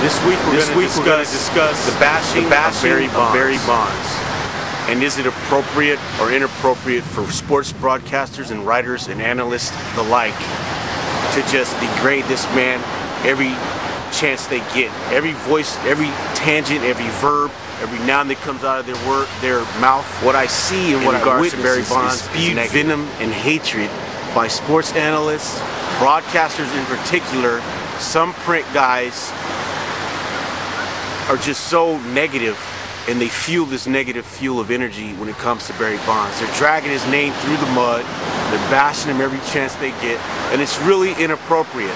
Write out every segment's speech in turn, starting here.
This week we're going to discuss the bashing of Barry Bonds. And is it appropriate or inappropriate for sports broadcasters and writers and analysts alike to just degrade this man every chance they get? Every voice, every tangent, every verb, every noun that comes out of their mouth. What I see and what I witness to Barry Bonds is spewed venom and hatred by sports analysts, broadcasters in particular. Some print guys are just so negative, and they fuel this negative fuel of energy when it comes to Barry Bonds. They're dragging his name through the mud, they're bashing him every chance they get, and it's really inappropriate.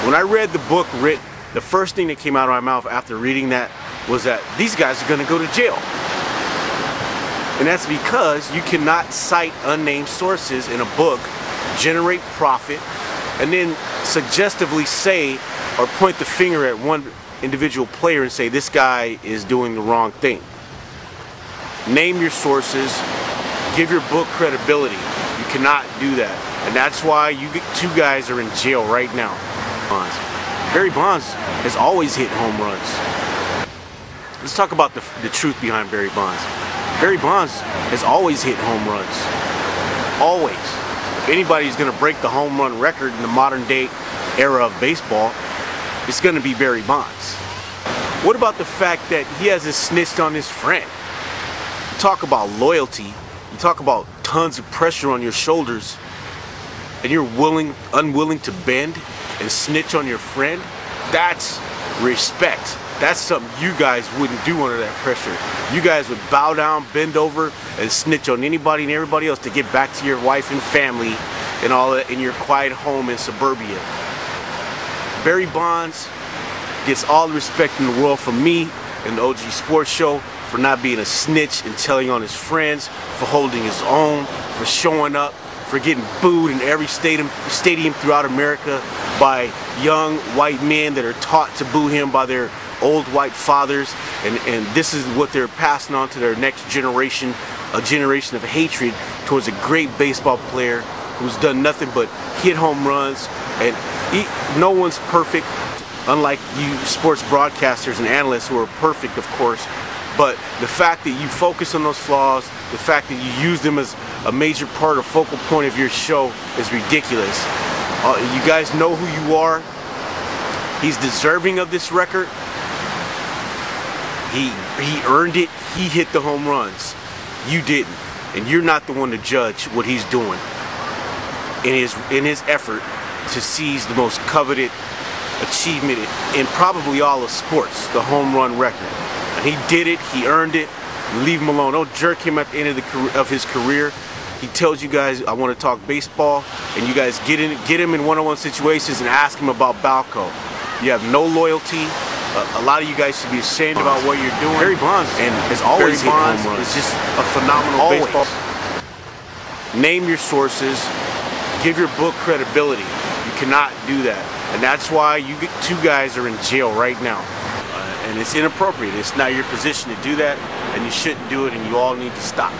When I read the book written, the first thing that came out of my mouth after reading that was that these guys are going to go to jail. And that's because you cannot cite unnamed sources in a book, generate profit, and then suggestively say or point the finger at one individual player and say this guy is doing the wrong thing. Name your sources, give your book credibility. You cannot do that, and that's why you two guys are in jail right now. Barry Bonds has always hit home runs. Let's talk about the truth behind Barry Bonds. Barry Bonds has always hit home runs. Always. If anybody's going to break the home run record in the modern day era of baseball, it's going to be Barry Bonds. What about the fact that he hasn't snitched on his friend? You talk about loyalty, you talk about tons of pressure on your shoulders, and you're unwilling to bend and snitch on your friend? That's respect. That's something you guys wouldn't do under that pressure. You guys would bow down, bend over, and snitch on anybody and everybody else to get back to your wife and family and all that in your quiet home in suburbia. Barry Bonds gets all the respect in the world from me and the OG Sports Show for not being a snitch and telling on his friends, for holding his own, for showing up, for getting booed in every stadium throughout America by young white men that are taught to boo him by their old white fathers, and this is what they're passing on to their next generation, a generation of hatred towards a great baseball player who's done nothing but hit home runs. And no one's perfect, unlike you sports broadcasters and analysts who are perfect, of course. But the fact that you focus on those flaws, the fact that you use them as a major part or focal point of your show is ridiculous. You guys know who you are. He's deserving of this record. He earned it. He hit the home runs. You didn't. And you're not the one to judge what he's doing in his effort to seize the most coveted achievement in probably all of sports, the home run record. And he did it, he earned it. Leave him alone. Don't jerk him at the end of his career. He tells you guys, I want to talk baseball, and you guys get him in one-on-one situations and ask him about Balco. You have no loyalty. A lot of you guys should be ashamed about what you're doing. Barry Bonds has always hit home runs. It's just a phenomenal baseball. Name your sources. Give your book credibility. You cannot do that, and that's why you two guys are in jail right now. And it's inappropriate. It's not your position to do that, and you shouldn't do it, and you all need to stop.